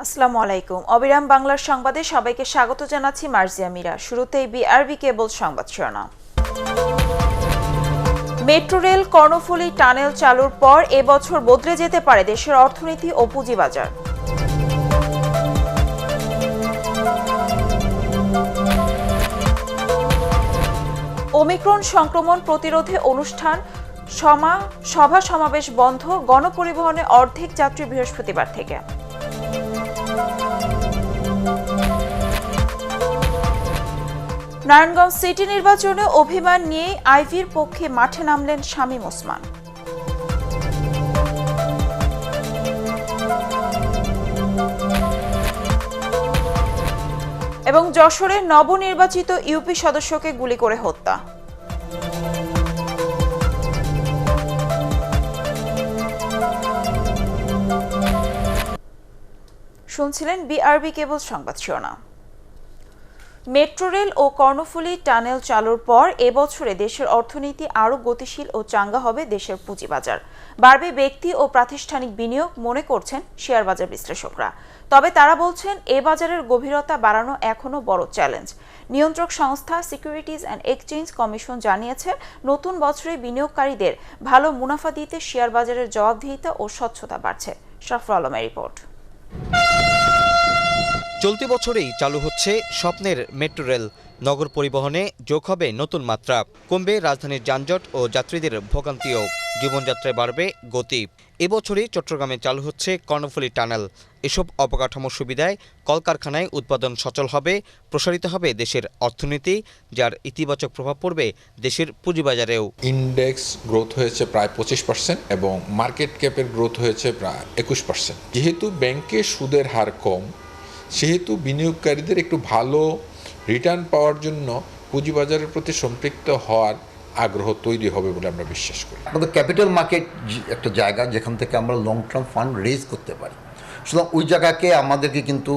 আসসালামু আলাইকুম। অবিরাম বাংলার সংবাদে সবাইকে স্বাগত জানাচ্ছি মার্জিয়া মীরা। শুরুতেই বিআরবি কেবল সংবাদ শিরোনাম। মেট্রো রেল কর্ণফুলী টানেল চালুর পর এবছর বদলে যেতে পারে দেশের অর্থনীতি ও পুঁজিবাজার। ওমিক্রন সংক্রমণ প্রতিরোধে অনুষ্ঠান সভা সমাবেশ বন্ধ, গণপরিবহনে অর্ধেক যাত্রী বৃহস্পতিবার থেকে। নারায়ণগঞ্জ সিটি নির্বাচনে অভিমান নিয়ে আইভির পক্ষে মাঠে নামলেন শামীম ওসমান। এবং যশোরে নবনির্বাচিত ইউপি সদস্যকে গুলি করে হত্যা। শুনছিলেন বিআরবি কেবল সংবাদ শিরোনাম। মেট্রো রেল ও কর্ণফুলী টানেল চালুর পর এবছরে দেশের অর্থনীতি আরও গতিশীল ও চাঙ্গা হবে দেশের পুঁজিবাজার। বাড়বে ব্যক্তি ও প্রাতিষ্ঠানিক বিনিয়োগ, মনে করছেন শেয়ার বাজার বিশ্লেষকরা। তবে তারা বলছেন এ বাজারের গভীরতা বাড়ানো এখনও বড় চ্যালেঞ্জ। নিয়ন্ত্রক সংস্থা সিকিউরিটিজ অ্যান্ড এক্সচেঞ্জ কমিশন জানিয়েছে, নতুন বছরে বিনিয়োগকারীদের ভালো মুনাফা দিতে শেয়ার বাজারের জবাবদিহিতা ও স্বচ্ছতা বাড়ছে। শাফর আলমের রিপোর্ট। চলতি বছরেই চালু হচ্ছে স্বপ্নের মেট্রো রেল। নগর পরিবহনে যোগ হবে নতুন মাত্রা, কমবে রাজধানীর যানজট ও যাত্রীদের ভোগান্তিও, জীবনযাত্রায় বাড়বে গতি। এবছরই চট্টগ্রামে চালু হচ্ছে কর্ণফুলী টানেল। এসব অবকাঠামোর সুবিধায় কলকারখানায় উৎপাদন সচল হবে, প্রসারিত হবে দেশের অর্থনীতি, যার ইতিবাচক প্রভাব পড়বে দেশের পুঁজিবাজারেও। ইন্ডেক্স গ্রোথ হয়েছে প্রায় 25% এবং মার্কেট ক্যাপের গ্রোথ হয়েছে প্রায় 21%। যেহেতু ব্যাংকে সুদের হার কম, সেহেতু বিনিয়োগকারীদের একটু ভালো রিটার্ন পাওয়ার জন্য পুঁজিবাজারের প্রতি সম্পৃক্ত হওয়ার আগ্রহ তৈরি হবে বলে আমরা বিশ্বাস করি। আমাদের ক্যাপিটাল মার্কেট একটা জায়গা যেখান থেকে আমরা লং টার্ম ফান্ড রেজ করতে পারি, সুতরাং ওই জায়গাকে আমাদেরকে কিন্তু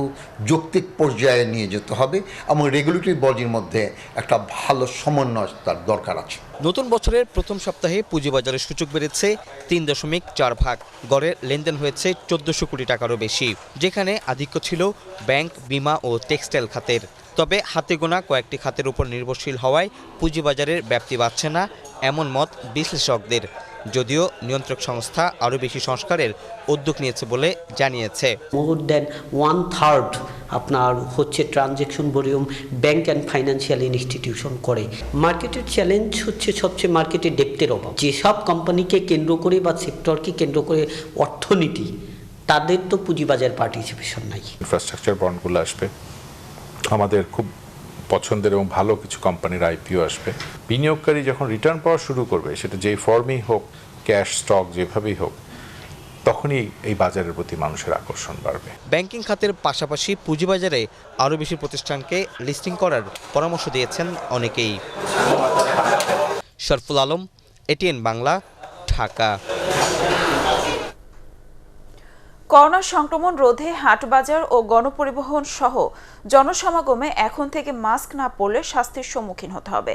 যৌক্তিক পর্যায়ে নিয়ে যেতে হবে এবং রেগুলেটরি বডির মধ্যে একটা ভালো সমন্বয় তার দরকার আছে। নতুন বছরের প্রথম সপ্তাহে পুঁজিবাজারের সূচক বেড়েছে 3.4 গড়ে লেনদেন হয়েছে 1400 কোটি টাকারও বেশি, যেখানে আধিক্য ছিল ব্যাংক, বিমা ও টেক্সটাইল খাতের। তবে হাতে গোনা কয়েকটি খাতের উপর নির্ভরশীল হওয়ায় পুঁজিবাজারের ব্যাপ্তি বাড়ছে না, এমন মত বিশ্লেষকদের। যদিও নিয়ন্ত্রক সংস্থা আরও বেশি সংস্কারের উদ্যোগ নিয়েছে বলে জানিয়েছে। মোর দেন 1/3 আপনার হচ্ছে transaction volume bank and financial institution করে। মার্কেটের চ্যালেঞ্জ হচ্ছে সবচেয়ে মার্কেটের ডেপ্থের অভাব। যেসব কোম্পানিকে কেন্দ্র করে বা সেক্টরকে কেন্দ্র করে অর্থনীতি, তাদের তো পুঁজিবাজার পার্টিসিপেশন নাই। ইনফ্রাস্ট্রাকচার বন্ডগুলো আসবে, আমাদের খুব পছন্দের এবং ভালো কিছু কোম্পানির আইপিও আসবে। বিনিয়োগকারী যখন রিটার্ন পাওয়া শুরু করবে, সেটা যেই ফর্মেই হোক, ক্যাশ স্টক যেভাবেই হোক, তখনই এই বাজারের প্রতি মানুষের আকর্ষণ বাড়বে। ব্যাংকিং খাতের পাশাপাশি পুঁজিবাজারে আরও বেশি প্রতিষ্ঠানকে লিস্টিং করার পরামর্শ দিয়েছেন অনেকেই। শরফুল আলম, এটিএন বাংলা, ঢাকা। করোনা সংক্রমণ রোধে হাটবাজার ও গণপরিবহন সহ জনসমাগমে এখন থেকে মাস্ক না পরলে শাস্তির সম্মুখীন হতে হবে।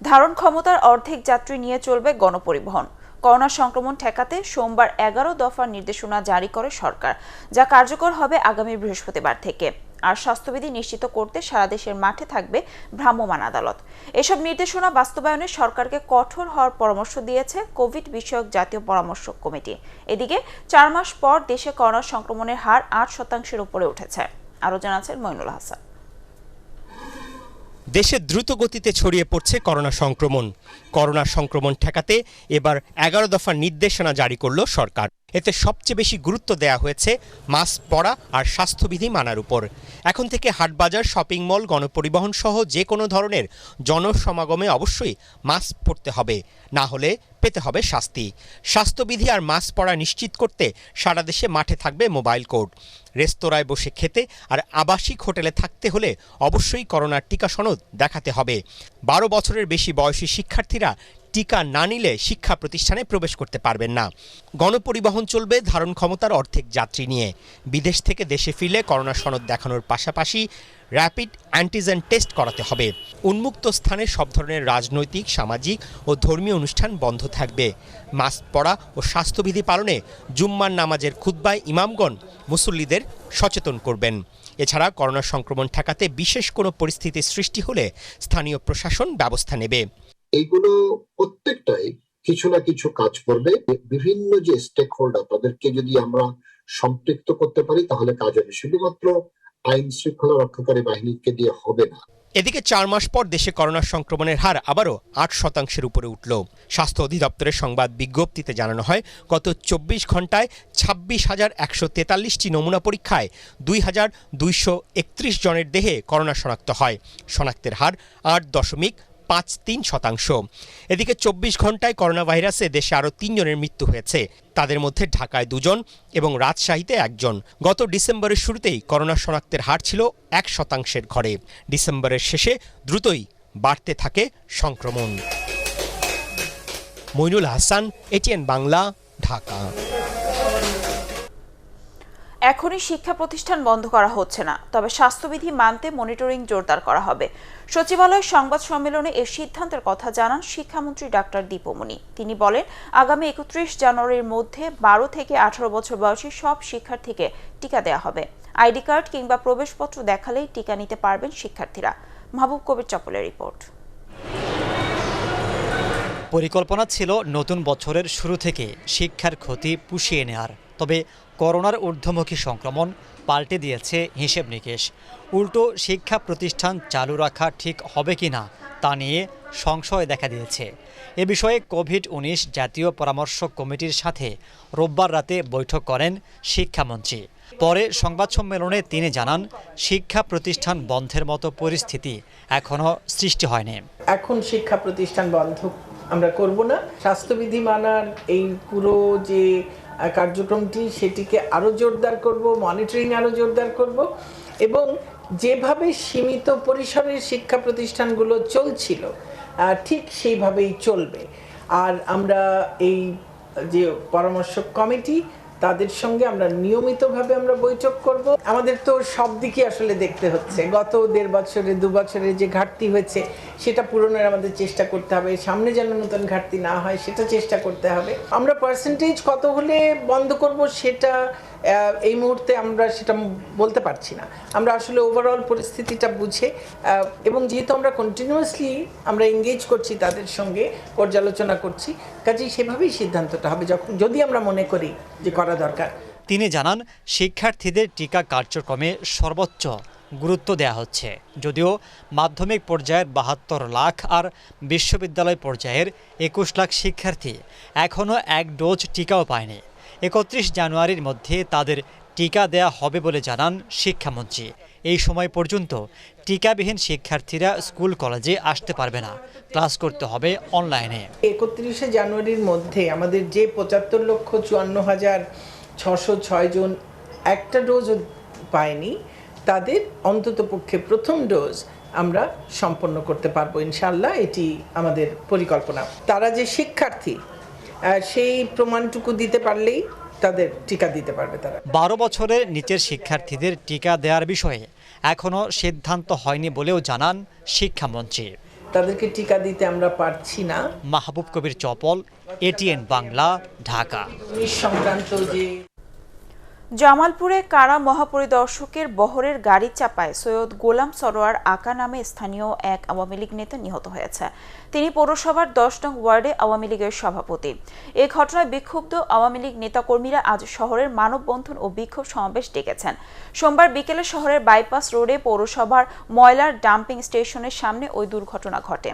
ধারণ ক্ষমতার অর্ধেক যাত্রী নিয়ে চলবে গণপরিবহন। করোনা সংক্রমণ ঠেকাতে সোমবার 11 দফার নির্দেশনা জারি করে সরকার, যা কার্যকর হবে আগামী বৃহস্পতিবার থেকে। আর স্বাস্থ্যবিধি নিশ্চিত করতে সারা দেশের মাঠে থাকবে ভ্রাম্যমাণ আদালত। এসব নির্দেশনা বাস্তবায়নে সরকারকে কঠোর হওয়ার পরামর্শ দিয়েছে কোভিড বিষয়ক জাতীয় পরামর্শক কমিটি। এদিকে 4 মাস পর দেশে করোনা সংক্রমণের হার 8% উপরে উঠেছে। আরও জানাচ্ছেন মইনুল হাসান। দেশে দ্রুত গতিতে ছড়িয়ে পড়ছে করোনা সংক্রমণ ঠেকাতে এবার 11 দফার নির্দেশনা জারি করল সরকার। এতে সবচেয়ে বেশি গুরুত্ব দেওয়া হয়েছে মাস্ক পরা আর স্বাস্থ্যবিধি মানার উপর। এখন থেকে হাটবাজার, শপিং মল, গণপরিবহন সহ যে কোনো ধরনের জনসমাগমে অবশ্যই মাস্ক পরতে হবে, না হলে পেতে হবে শাস্তি। স্বাস্থ্যবিধি আর মাস্ক পরা নিশ্চিত করতে সারা দেশে মাঠে থাকবে মোবাইল কোর্ট। রেস্তোরাঁয় বসে খেতে আর আবাসিক হোটেলে থাকতে হলে অবশ্যই করোনার টিকা সনদ দেখাতে হবে। 12 বছরের বেশি বয়সী শিক্ষার্থীরা টিকা না নিলে শিক্ষা প্রতিষ্ঠানে প্রবেশ করতে পারবেন না। গণপরিবহন চলবে ধারণ ক্ষমতার অর্ধেক যাত্রী নিয়ে। বিদেশ থেকে দেশে ফিরলে করোনা সনদ দেখানোর পাশাপাশি র্যাপিড অ্যান্টিজেন টেস্ট করাতে হবে। উন্মুক্ত স্থানে সব ধরনের রাজনৈতিক, সামাজিক ও ধর্মীয় অনুষ্ঠান বন্ধ থাকবে। মাস্ক পরা ও স্বাস্থ্যবিধি পালনে জুম্মার নামাজের খুতবায় ইমামগণ মুসল্লিদের সচেতন করবেন। এছাড়া করোনা সংক্রমণ ঠেকাতে বিশেষ কোনো পরিস্থিতি সৃষ্টি হলে স্থানীয় প্রশাসন ব্যবস্থা নেবে। এইগুলো প্রত্যেকটাই কিছু না কিছু কাজ করবে। বিভিন্ন যে স্টেক হোল্ডার তাদেরকে যদি আমরা সম্পৃক্ত করতে পারি তাহলে কাজ হবে, শুধুমাত্র আইন শৃঙ্খলা রক্ষাকারী বাহিনীকে দিয়ে হবে না। এদিকে ৪ মাস পর দেশে করোনা সংক্রমণের হার আবারও ৮% উপরে উঠল। স্বাস্থ্য অধিদপ্তরের সংবাদ বিজ্ঞপ্তিতে জানানো হয়, গত ২৪ ঘন্টায় ২৬,১৪৩টি নমুনা পরীক্ষায় ২,২৩১ জনের দেহে করোনা শনাক্ত হয়। শনাক্তের হার ৮.৫৩%। এদিকে ২৪ ঘন্টায় করোনা ভাইরাসে দেশে আরও ৩ জনের মৃত্যু হয়েছে। তাদের মধ্যে ঢাকায় ২ জন এবং রাজশাহীতে ১ জন। গত ডিসেম্বরের শুরুতেই করোনা শনাক্তের হার ছিল ১% ঘরে। ডিসেম্বরের শেষে দ্রুতই বাড়তে থাকে সংক্রমণ। মইনুল হাসান, এটিএন বাংলা, ঢাকা। এখনই শিক্ষা প্রতিষ্ঠান বন্ধ করা হচ্ছে না, তবে স্বাস্থ্যবিধি মানতে মনিটরিং জোরদার করা হবে। সচিবালয়ের সংবাদ সম্মেলনে এই সিদ্ধান্তের কথা জানান শিক্ষামন্ত্রী ডাক্তার দীপমণি। তিনি বলেন, আগামী ৩১ জানুয়ারির মধ্যে ১২ থেকে ১৮ বছর বয়সী সব শিক্ষার্থীকে টিকা দেওয়া হবে। আইডি কার্ড কিংবা প্রবেশপত্র দেখালেই টিকা নিতে পারবেন শিক্ষার্থীরা। মাহবুব কবির চপলের রিপোর্ট। পরিকল্পনা ছিল নতুন বছরের শুরু থেকে শিক্ষার ক্ষতি পুষিয়ে নেয়ার, তবে করোনার ঊর্ধ্বমুখী সংক্রমণ পাল্টে দিয়েছে হিসেব নিকেশ। উল্টো শিক্ষা প্রতিষ্ঠান চালু রাখা ঠিক হবে কিনা তা নিয়ে সংশয় দেখা দিয়েছে। এ বিষয়ে কোভিড-১৯ জাতীয় পরামর্শ কমিটির সাথে রোববার রাতে বৈঠক করেন শিক্ষামন্ত্রী। পরে সংবাদ সম্মেলনে তিনি জানান, শিক্ষা প্রতিষ্ঠান বন্ধের মতো পরিস্থিতি এখনও সৃষ্টি হয়নি। এখন শিক্ষা প্রতিষ্ঠান বন্ধ আমরা করব না। স্বাস্থ্যবিধি মানার এই পুরো যে কার্যক্রমটি সেটিকে আরও জোরদার করব, মনিটরিং আরও জোরদার করব, এবং যেভাবে সীমিত পরিসরের শিক্ষা প্রতিষ্ঠানগুলো চলছিল ঠিক সেইভাবেই চলবে। আর আমরা এই যে পরামর্শ কমিটি তাদের সঙ্গে আমরা নিয়মিতভাবে আমরা বৈঠক করব। আমাদের তো সব দিকে আসলে দেখতে হচ্ছে। গত ১.৫ বছরে ২ বছরে যে ঘাটতি হয়েছে সেটা পূরণের আমাদের চেষ্টা করতে হবে। সামনে যেন নতুন ঘাটতি না হয় সেটা চেষ্টা করতে হবে। আমরা পার্সেন্টেজ কত হলে বন্ধ করব সেটা এই মুহূর্তে আমরা সেটা বলতে পারছি না। আমরা আসলে ওভারঅল পরিস্থিতিটা বুঝে, এবং যেহেতু আমরা কন্টিনিউয়াসলি আমরা এঙ্গেজ করছি তাদের সঙ্গে, পর্যালোচনা করছি, কাজেই সেভাবেই সিদ্ধান্তটা হবে যদি আমরা মনে করি যে করা দরকার। তিনি জানান, শিক্ষার্থীদের টিকা কার্যক্রমে সর্বোচ্চ গুরুত্ব দেওয়া হচ্ছে। যদিও মাধ্যমিক পর্যায়ের ৭২ লাখ আর বিশ্ববিদ্যালয় পর্যায়ের ২১ লাখ শিক্ষার্থী এখনও ১ ডোজ টিকাও পায়নি। ৩১ জানুয়ারির মধ্যে তাদের টিকা দেয়া হবে বলে জানান শিক্ষামন্ত্রী। এই সময় পর্যন্ত টিকাবিহীন শিক্ষার্থীরা স্কুল কলেজে আসতে পারবে না, ক্লাস করতে হবে অনলাইনে। ৩১ জানুয়ারির মধ্যে আমাদের যে ৭৫,৫৪,৬০৬ জন একটা ডোজ পায়নি, তাদের অন্ততপক্ষে প্রথম ডোজ আমরা সম্পন্ন করতে পারবো ইনশাআল্লাহ। এটি আমাদের পরিকল্পনা। তারা যে শিক্ষার্থী সেই প্রমাণটুকু দিতে পারলেই তাদের টিকা দিতে পারবে তারা। ১২ বছরের নিচের শিক্ষার্থীদের টিকা দেওয়ার বিষয়ে এখনও সিদ্ধান্ত হয়নি বলেও জানান শিক্ষামন্ত্রী। তাদেরকে টিকা দিতে আমরা পারছি না। মাহবুব কবির চপল, এটিএন বাংলা, ঢাকা। সংক্রান্ত যে জামালপুরে কারা মহাপরিদর্শকের বহরের গাড়ি চাপায় সৈয়দ গোলাম সরোয়ার আকা নামে স্থানীয় এক আওয়ামী লীগ নেতা নিহত হয়েছে। তিনি পৌরসভার ১০ নং ওয়ার্ডে আওয়ামী লীগের সভাপতি। এ ঘটনায় বিক্ষুব্ধ আওয়ামী লীগ নেতাকর্মীরা আজ শহরের মানববন্ধন ও বিক্ষোভ সমাবেশ ডেকেছেন। সোমবার বিকেলে শহরের বাইপাস রোডে পৌরসভার ময়লার ডাম্পিং স্টেশনের সামনে ওই দুর্ঘটনা ঘটে।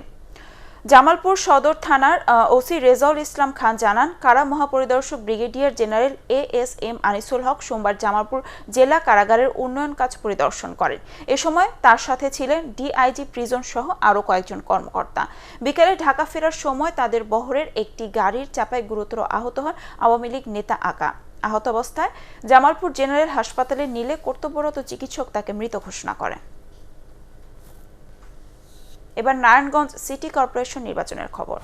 জামালপুর সদর থানার ওসি রেজাউল ইসলাম খান জানান, কারা মহাপরিদর্শক ব্রিগেডিয়ার জেনারেল ASM আনিসুল হক সোমবার জামালপুর জেলা কারাগারের উন্নয়ন কাজ পরিদর্শন করেন। এ সময় তার সাথে ছিলেন DIG প্রিজন সহ আরও কয়েকজন কর্মকর্তা। বিকেলে ঢাকা ফেরার সময় তাদের বহরের একটি গাড়ির চাপায় গুরুতর আহত হন আওয়ামী লীগ নেতা আকা। আহত অবস্থায় জামালপুর জেনারেল হাসপাতালে নিলে কর্তব্যরত চিকিৎসক তাকে মৃত ঘোষণা করেন। এবার নারায়ণগঞ্জ সিটি কর্পোরেশন নির্বাচনের খবর।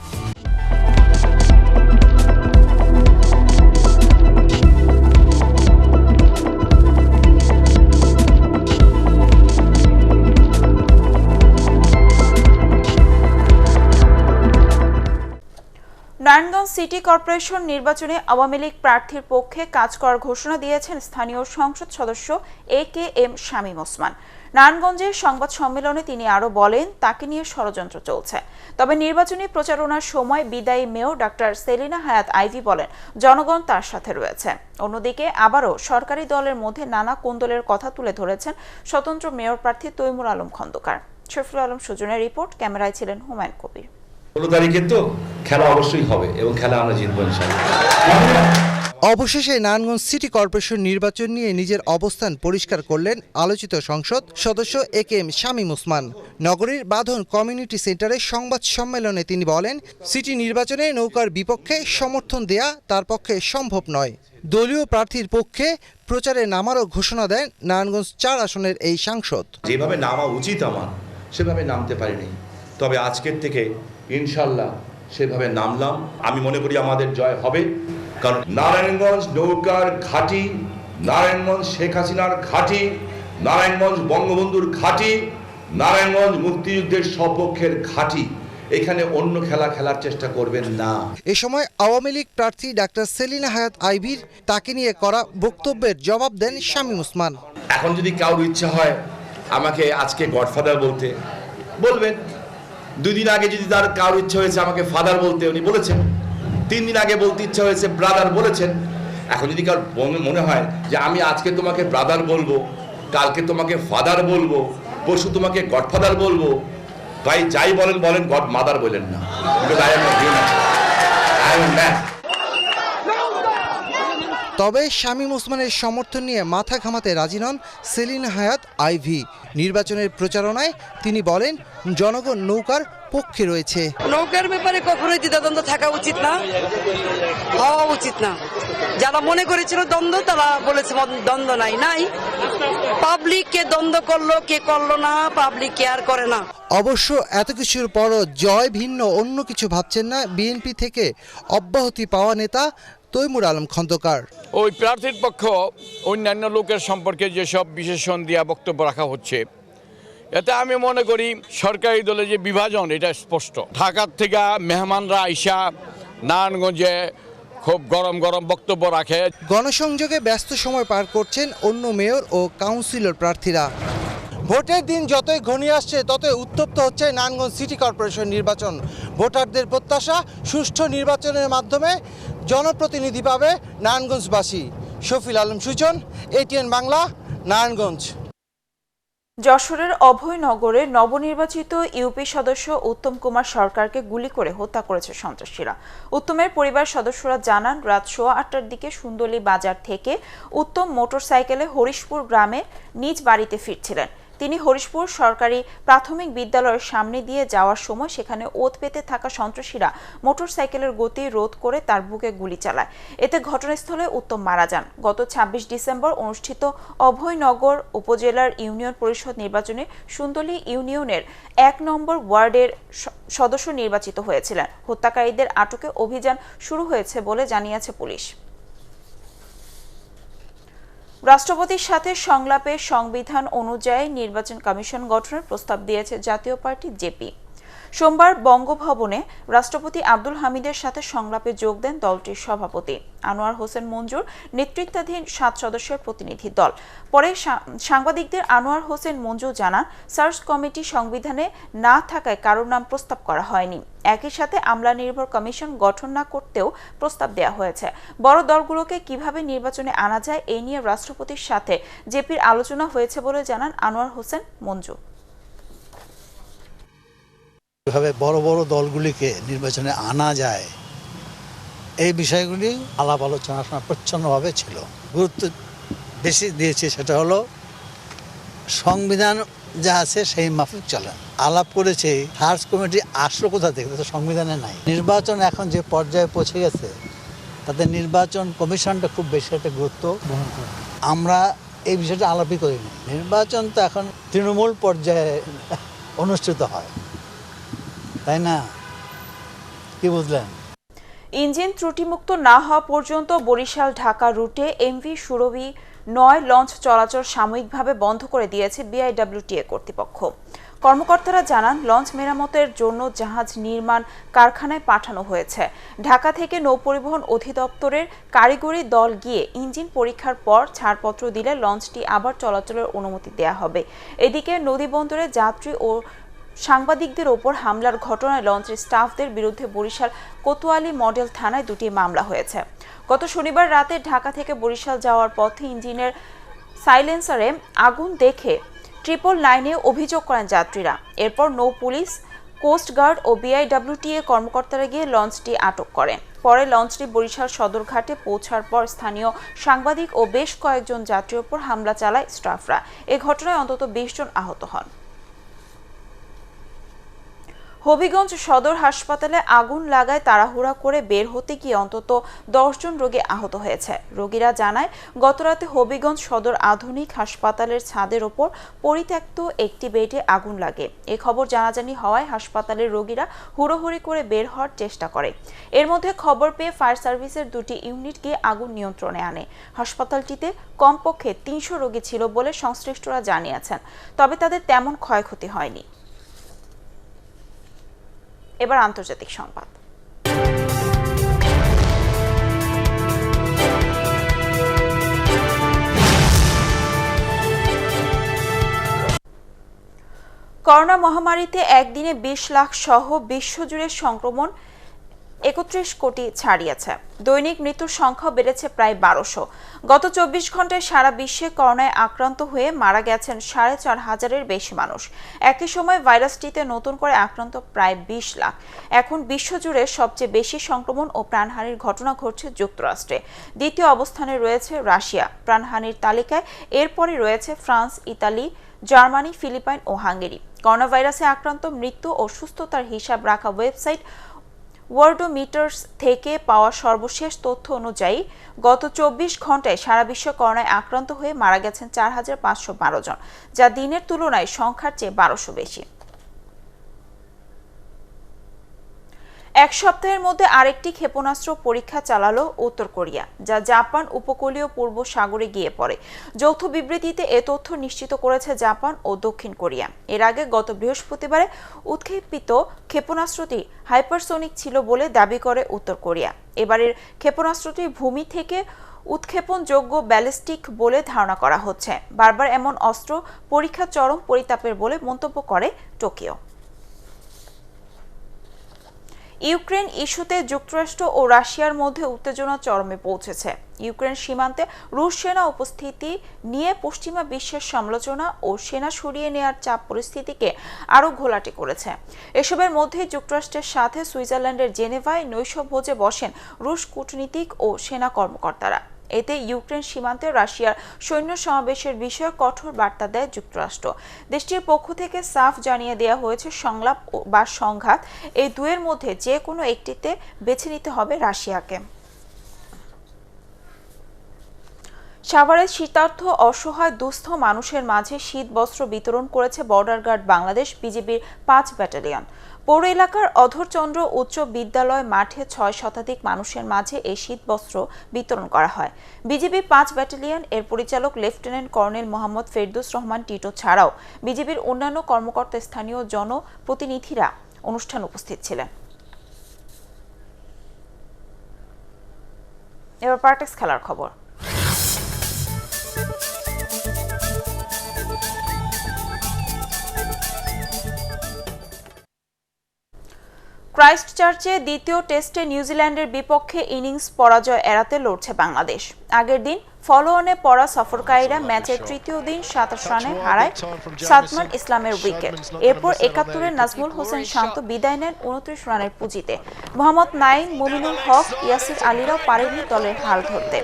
নারায়ণগঞ্জ সিটি কর্পোরেশন নির্বাচনে আওয়ামী লীগ প্রার্থীর পক্ষে কাজ করার ঘোষণা দিয়েছেন স্থানীয় সংসদ সদস্য AKM শামীম ওসমান। নারায়ণগঞ্জের সংবাদ সম্মেলনে তিনি আরও বলেন, তাকে নিয়ে ষড়যন্ত্র চলছে। তবে নির্বাচনী প্রচারণার সময় বিদায়ী মেয়র ডাক্তার সেলিনা হায়াত আইভি বলেন, জনগণ তার সাথে রয়েছে। অন্যদিকে আবারও সরকারি দলের মধ্যে নানা কোন্দলের কথা তুলে ধরেছেন স্বতন্ত্র মেয়র প্রার্থী তৈমুর আলম খন্দকার। শফিউল আলম সুজনের রিপোর্ট, ক্যামেরায় ছিলেন হুমায়ুন কবির। 16 তারিখে তো খেলা অবশ্যই হবে এবং খেলা আমরা জিতবো ইনশাআল্লাহ। অবশেষে নারায়ণগঞ্জ সিটি কর্পোরেশন নির্বাচন নিয়ে নিজের অবস্থান পরিষ্কার করলেন আলোচিত সংসদ সদস্য AKM শামীম ওসমান। নগরীর বাঁধন কমিউনিটি সেন্টারে সংবাদ সম্মেলনে তিনি বলেন, সিটি নির্বাচনে নৌকার বিপক্ষে সমর্থন দেয়া তার পক্ষে সম্ভব নয়। দলীয় প্রার্থীর পক্ষে প্রচারে নামারও ঘোষণা দেন নারায়ণগঞ্জ 4 আসনের এই সাংসদ। যেভাবে নামা উচিত আমার সেভাবে নামতে পারিনি, তবে আজকের থেকে ইনশাআল্লাহ সেভাবে নামলাম। আমি মনে করি আমাদের জয় হবে, কারণ নারায়ণগঞ্জ নৌকার ঘাঁটি, নারায়ণগঞ্জ শেখ হাসিনার ঘাঁটি, নারায়ণগঞ্জ বঙ্গবন্ধুর ঘাঁটি, নারায়ণগঞ্জ মুক্তিযুদ্ধের সপক্ষের ঘাঁটি। এখানে অন্য খেলা খেলার চেষ্টা করবেন না। এ সময় আওয়ামী লীগ প্রার্থী ডাক্তার সেলিনা হায়াত আইভির তাকে নিয়ে করা বক্তব্যের জবাব দেন শামীম ওসমান। এখন যদি কারোর ইচ্ছা হয় আমাকে আজকে গডফাদার বলতে, বলবেন। 2 দিন আগে যদি তার কারোর ইচ্ছা হয়েছে আমাকে ফাদার বলতে, উনি বলেছেন। 3 দিন আগে বলতে ইচ্ছা হয়েছে ব্রাদার, বলেছেন। এখন যদি কার মনে হয় যে আমি আজকে তোমাকে ব্রাদার বলবো, কালকে তোমাকে ফাদার বলবো, পরশু তোমাকে গডফাদার বলবো, ভাই যাই বলেন বলেন, গড মাদার বলেন না। তবে শামীম ওসমানের সমর্থন নিয়ে মাথা ঘামাতে রাজি নন সেলিনা হায়াত আইভি। নির্বাচনের প্রচারণায় তিনি বলেন, জনগণ নৌকার পক্ষে রয়েছে। নৌকার ব্যাপারে কখনোই দ্বিধাদ্বন্দ্ব থাকা উচিত না, হওয়া উচিত না। যারা মনে করেছিল দ্বন্দ্ব, তারা বলেছে দ্বন্দ্ব নাই। পাবলিক কে দ্বন্দ্ব করলো, কে করলো না, পাবলিক কেয়ার করে না। অবশ্য এত কিছুর পরও জয় ভিন্ন অন্য কিছু ভাবছেন না বিএনপি থেকে অব্যাহতি পাওয়া নেতা তৈমুর আলম খন্দকার। ওই প্রার্থীর পক্ষ অন্যান্য লোকের সম্পর্কে যেসব বিশেষণ দিয়া বক্তব্য রাখা হচ্ছে, এতে আমি মনে করি সরকারি দলে যে বিভাজন, এটা স্পষ্ট। ঢাকার থেকে মেহমানরা আইসা নারায়ণগঞ্জে খুব গরম গরম বক্তব্য রাখে। গণসংযোগে ব্যস্ত সময় পার করছেন অন্য মেয়র ও কাউন্সিলর প্রার্থীরা। ভোটের দিন যতই ঘনিয়ে আসছে ততই উত্তপ্ত হচ্ছে নারায়ণগঞ্জ সিটি কর্পোরেশন নির্বাচন। ভোটারদের প্রত্যাশা, সুষ্ঠু নির্বাচনের মাধ্যমে জনপ্রতিনিধি পাবে নারায়ণগঞ্জবাসী। শফিউল আলম সুজন, ATN বাংলা, নারায়ণগঞ্জ। যশোরের অভয়নগরে নবনির্বাচিত ইউপি সদস্য উত্তম কুমার সরকারকে গুলি করে হত্যা করেছে সন্ত্রাসীরা। উত্তমের পরিবার সদস্যরা জানান, রাত 8:15টার দিকে সুন্দরী বাজার থেকে উত্তম মোটরসাইকেলে হরিশপুর গ্রামে নিজ বাড়িতে ফিরছিলেন। তিনি হরিশপুর সরকারি প্রাথমিক বিদ্যালয়ের সামনে দিয়ে যাওয়ার সময় সেখানে ওত পেতে থাকা সন্ত্রাসীরা মোটরসাইকেলের গতি রোধ করে তার বুকে গুলি চালায়। এতে ঘটনাস্থলে উত্তম মারা যান। গত 26 ডিসেম্বর অনুষ্ঠিত অভয়নগর উপজেলার ইউনিয়ন পরিষদ নির্বাচনে সুন্দরী ইউনিয়নের 1 নম্বর ওয়ার্ডের সদস্য নির্বাচিত হয়েছিলেন। হত্যাকারীদের আটকে অভিযান শুরু হয়েছে বলে জানিয়েছে পুলিশ। রাষ্ট্রপতির সাথে সংলাপে সংবিধান অনুযায়ী নির্বাচন কমিশন গঠনের প্রস্তাব দিয়েছে জাতীয় পার্টি জেপি। সোমবার বঙ্গভবনে রাষ্ট্রপতি আব্দুল হামিদের সাথে সংলাপে যোগ দেন দলটির সভাপতি আনোয়ার হোসেন মঞ্জুর নেতৃত্বাধীন 7 সদস্যের প্রতিনিধি দল। পরে সাংবাদিকদের আনোয়ার হোসেন মঞ্জুর জানান, সার্চ কমিটি সংবিধানে না থাকায় কারোর নাম প্রস্তাব করা হয়নি। একই সাথে আমলা নির্ভর কমিশন গঠন না করতেও প্রস্তাব দেওয়া হয়েছে। বড় দলগুলোকে কিভাবে নির্বাচনে আনা যায় এই নিয়ে রাষ্ট্রপতির সাথে জেপির আলোচনা হয়েছে বলে জানান আনোয়ার হোসেন মঞ্জু। কিভাবে বড় বড় দলগুলিকে নির্বাচনে আনা যায় এই বিষয়গুলি আলাপ আলোচনা প্রচ্ছন্নভাবে ছিল। গুরুত্ব বেশি দিয়েছে সেটা হলো সংবিধান যা আছে সেই মাফিক চলেন। আলাপ করেছে সার্চ কমিটি আসলো কোথা থেকে, তো সংবিধানে নাই। নির্বাচন এখন যে পর্যায়ে পৌঁছে গেছে তাতে নির্বাচন কমিশনটা খুব বেশি একটা গুরুত্ব বহন করে। আমরা এই বিষয়টা আলাপই করিনি। নির্বাচন তো এখন তৃণমূল পর্যায়ে অনুষ্ঠিত হয়, তাই না? কি বুঝলেন? ইঞ্জিন ত্রুটিমুক্ত না হওয়া পর্যন্ত বরিশাল ঢাকা রুটে এমভি সুরভি 9 লঞ্চ চলাচল সাময়িকভাবে বন্ধ করে দিয়েছে বিআইডব্লিউটিএ কর্তৃপক্ষ। কর্মকর্তারা জানান, লঞ্চ মেরামতের জন্য জাহাজ নির্মাণ কারখানায় পাঠানো হয়েছে। ঢাকা থেকে নৌপরিবহন অধিদপ্তরের কারিগরি দল গিয়ে ইঞ্জিন পরীক্ষার পর ছাড়পত্র দিলে লঞ্চটি আবার চলাচলের অনুমতি দেয়া হবে। এদিকে নদীবন্দরে যাত্রী ও সাংবাদিকদের ওপর হামলার ঘটনায় লঞ্চের স্টাফদের বিরুদ্ধে বরিশাল কোতোয়ালি মডেল থানায় 2টি মামলা হয়েছে। গত শনিবার রাতে ঢাকা থেকে বরিশাল যাওয়ার পথে ইঞ্জিনের সাইলেন্সারে আগুন দেখে 999-এ অভিযোগ করেন যাত্রীরা। এরপর নৌ পুলিশ, কোস্টগার্ড ও বিআইডব্লিউটিএ কর্মকর্তারা গিয়ে লঞ্চটি আটক করেন। পরে লঞ্চটি বরিশাল সদরঘাটে পৌঁছার পর স্থানীয় সাংবাদিক ও বেশ কয়েকজন যাত্রীর ওপর হামলা চালায় স্টাফরা। এ ঘটনায় অন্তত 20 জন আহত হন। হবিগঞ্জ সদর হাসপাতালে আগুন লাগায় তাড়াহুড়া করে বের হতে গিয়ে অন্তত 10 জন রোগী আহত হয়েছে। রোগীরা জানায়, গতরাতে হবিগঞ্জ সদর আধুনিক হাসপাতালের ছাদের ওপর পরিত্যক্ত একটি বেডে আগুন লাগে। এ খবর জানাজানি হওয়ায় হাসপাতালের রোগীরা হুড়োহুড়ি করে বের হওয়ার চেষ্টা করে। এর মধ্যে খবর পেয়ে ফায়ার সার্ভিসের 2টি ইউনিট গিয়ে আগুন নিয়ন্ত্রণে আনে। হাসপাতালটিতে কমপক্ষে 300 রোগী ছিল বলে সংশ্লিষ্টরা জানিয়েছেন, তবে তাদের তেমন ক্ষয়ক্ষতি হয়নি। এবার আন্তর্জাতিক সংবাদ। করোনা মহামারীতে একদিনে 20 লাখ সহ বিশ্বজুড়ে সংক্রমণ 31 কোটি ছাড়িয়েছে। দৈনিক মৃত্যুর সংখ্যা বেড়েছে প্রায় 1200। গত 24 ঘন্টায় সারা বিশ্বে করোনায় আক্রান্ত হয়ে মারা গেছেন 4500-এর বেশি মানুষ। একই সময় ভাইরাসটিতে নতুন করে আক্রান্ত প্রায় 20 লাখ। এখন বিশ্বজুড়ে সবচেয়ে বেশি সংক্রমণ ও প্রাণহানির ঘটনা ঘটছে যুক্তরাষ্ট্রে। দ্বিতীয় অবস্থানে রয়েছে রাশিয়া। প্রাণহানির তালিকায় এরপরে রয়েছে ফ্রান্স, ইতালি, জার্মানি, ফিলিপাইন ও হাঙ্গেরি। করোনা ভাইরাসে আক্রান্ত, মৃত্যু ও সুস্থতার হিসাব রাখা ওয়েবসাইট ওয়ার্ল্ডোমিটার্স থেকে পাওয়া সর্বশেষ তথ্য অনুযায়ী গত 24 ঘন্টায় সারা বিশ্বে করোনায় আক্রান্ত হয়ে মারা গেছেন 4512 জন, যা দিনের তুলনায় সংখ্যার চেয়ে 1200 বেশি। এক সপ্তাহের মধ্যে আরেকটি ক্ষেপণাস্ত্র পরীক্ষা চালালো উত্তর কোরিয়া, যা জাপান উপকূলীয় পূর্ব সাগরে গিয়ে পড়ে। যৌথ বিবৃতিতে এ তথ্য নিশ্চিত করেছে জাপান ও দক্ষিণ কোরিয়া। এর আগে গত বৃহস্পতিবারে উৎক্ষেপিত ক্ষেপণাস্ত্রটি হাইপারসোনিক ছিল বলে দাবি করে উত্তর কোরিয়া। এবারের ক্ষেপণাস্ত্রটি ভূমি থেকে উৎক্ষেপণযোগ্য ব্যালিস্টিক বলে ধারণা করা হচ্ছে। বারবার এমন অস্ত্র পরীক্ষা চরম পরিতাপের বলে মন্তব্য করে টোকিও। ইউক্রেন ইস্যুতে যুক্তরাষ্ট্র ও রাশিয়ার মধ্যে উত্তেজনা চরমে পৌঁছেছে। ইউক্রেন সীমান্তে রুশ সেনা উপস্থিতি নিয়ে পশ্চিমা বিশ্বের সমালোচনা ও সেনা সরিয়ে নেওয়ার চাপ পরিস্থিতিকে আরও ঘোলাটে করেছে। এসবের মধ্যে যুক্তরাষ্ট্রের সাথে সুইজারল্যান্ডের জেনেভায় নৈশভোজে বসেন রুশ কূটনীতিক ও সেনা কর্মকর্তারা। এতে ইউক্রেন সীমান্তে রাশিয়ার সৈন্য সমাবেশের বিষয়ে কঠোর বার্তা দেয় যুক্তরাষ্ট্র। দেশটির পক্ষ থেকে সাফ জানিয়ে দেওয়া হয়েছে, সংলাপ বা সংঘাত এই দুয়ের মধ্যে যে কোনো একটিতে বেছে নিতে হবে রাশিয়াকে। সাভারে শীতার্থ অসহায় দুস্থ মানুষের মাঝে শীত বস্ত্র বিতরণ করেছে বর্ডার গার্ড বাংলাদেশ বিজিবির 5 ব্যাটালিয়ন। পৌর এলাকার অধরচন্দ্র উচ্চ বিদ্যালয় মাঠে 6 শতাধিক মানুষের মাঝে এই শীত বস্ত্র বিতরণ করা হয়। বিজিবি 5 ব্যাটালিয়ন এর পরিচালক lieutenant colonel Mohammad Ferdous Rahman Tito ছাড়াও বিজিবির অন্যান্য কর্মকর্তা, স্থানীয় জনপ্রতিনিধিরা অনুষ্ঠানে উপস্থিত ছিলেন। এবার পার্টেক্স খেলার খবর। ক্রাইস্টচার্চে দ্বিতীয় টেস্টে নিউজিল্যান্ডের বিপক্ষে ইনিংস পরাজয় এড়াতে লড়ছে বাংলাদেশ। আগের দিন ফলো-অনে পড়া সফরকারীরা ম্যাচের তৃতীয় দিন 27 রানে হারায় সাদমান ইসলামের উইকেট। এরপর 71-এর নাজমুল হোসেন শান্ত বিদায় নেন 29 রানের পুঁজিতে। মোহাম্মদ নাইম, মুমিনুল হক, ইয়াসির আলীরাও পারেননি দলের হাল ধরতে।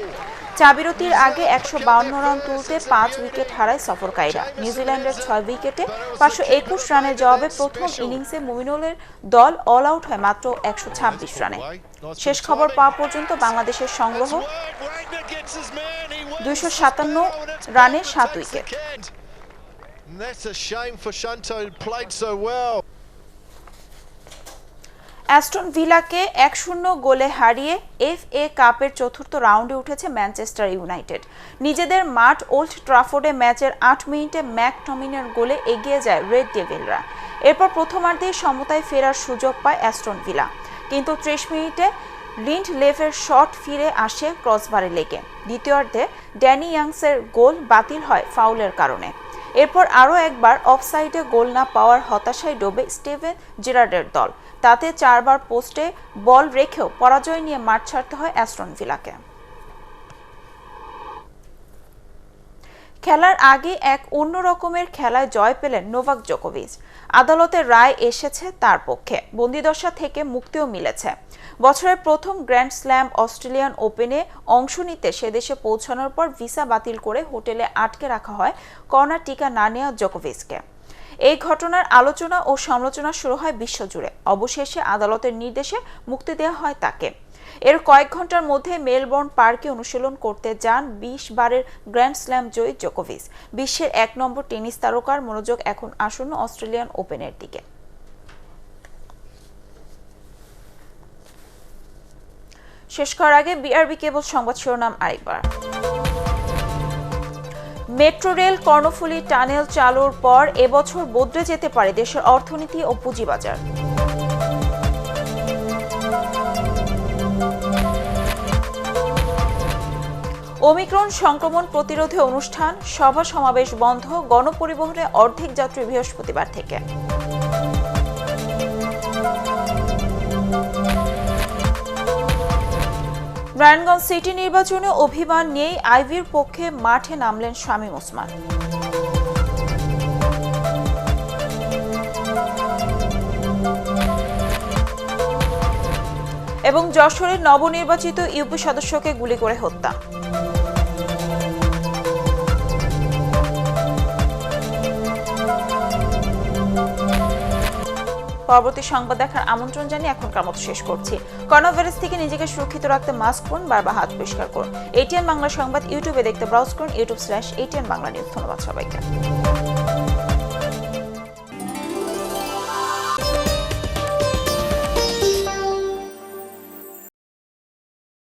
চাবিরতির আগে 152 রান তুলতে 5 উইকেট হারায় সফরকারীরা। নিউজিল্যান্ডের 6 উইকেটে 521 রানের জবাবে প্রথম ইনিংসে মুমিনুলের দল অল আউট হয় মাত্র 126 রানে। শেষ খবর পাওয়া পর্যন্ত বাংলাদেশের সংগ্রহ 257 রানে 7 উইকেট। অ্যাস্টন ভিলাকে 1-0 গোলে হারিয়ে FA কাপের চতুর্থ রাউন্ডে উঠেছে ম্যানচেস্টার ইউনাইটেড। নিজেদের মাঠ ওল্ড ট্রাফোর্ডে ম্যাচের 8 মিনিটে ম্যাকটমিনের গোলে এগিয়ে যায় রেড ডেভিলরা। এরপর প্রথমার্ধেই সমতায় ফেরার সুযোগ পায় অ্যাস্টন ভিলা, কিন্তু 30 মিনিটে লিন্ডলেফের শট ফিরে আসে ক্রসবারে লেগে। দ্বিতীয়ার্ধে ড্যানি ইয়াংসের গোল বাতিল হয় ফাউলের কারণে। এরপর আরও একবার অফসাইডে গোল না পাওয়ার হতাশায় ডোবে স্টিভেন জেরার্ডের দল। তাতে 4 বার পোস্টে বল রেখেও পরাজয় নিয়ে মাঠ ছাড়তে হয় অ্যাস্টন ভিলাকে। খেলার আগে এক অন্য রকমের খেলায় জয় পেলেন নোভাক জোকোভিচ। আদালতের রায় এসেছে তার পক্ষে, বন্দিদশা থেকে মুক্তিও মিলেছে। বছরের প্রথম গ্র্যান্ড স্ল্যাম অস্ট্রেলিয়ান ওপেনে অংশ নিতে সে দেশে পৌঁছানোর পর ভিসা বাতিল করে হোটেলে আটকে রাখা হয় কর্নার টিকা না নেওয়া জোকোভিচকে। এই ঘটনার আলোচনা ও সমালোচনা শুরু হয় বিশ্বজুড়ে। অবশেষে আদালতের নির্দেশে মুক্তি দেওয়া হয় তাকে। এর কয়েক ঘন্টার মধ্যে মেলবোর্ন পার্কে অনুশীলন করতে যান 20 বারের গ্র্যান্ড স্ল্যাম জয়ী জোকোভিচ। বিশ্বের 1 নম্বর টেনিস তারকার মনোযোগ এখন আসন্ন অস্ট্রেলিয়ান ওপেনের দিকে। শেষ করার আগে বিআরবি কেবল সংবাদ শিরোনাম আরেকবার। মেট্রো রেল কর্ণফুলী টানেল চালুর পর এবছর বদলে যেতে পারে দেশের অর্থনীতি ও পুঁজিবাজার। ওমিক্রন সংক্রমণ প্রতিরোধে অনুষ্ঠান, সভা সমাবেশ বন্ধ, গণপরিবহনে অর্ধেক যাত্রী বৃহস্পতিবার থেকে। নারায়ণগঞ্জ সিটি নির্বাচনে অভিমান নিয়েই আইভির পক্ষে মাঠে নামলেন শামীম ওসমান। এবং যশোরের নবনির্বাচিত ইউপি সদস্যকে গুলি করে হত্যা। পরবর্তী সংবাদ দেখার আমন্ত্রণ জানিয়ে এখনকার মতো শেষ করছি। করোনা ভাইরাস থেকে নিজেকে সুরক্ষিত রাখতে মাস্ক পরুন, বারবার হাত পরিষ্কার করুন। ATN বাংলা সংবাদ ইউটিউবে দেখতে ব্রাউজ করুন youtube/ATN বাংলা নিউজ। ধন্যবাদ সবাইকে।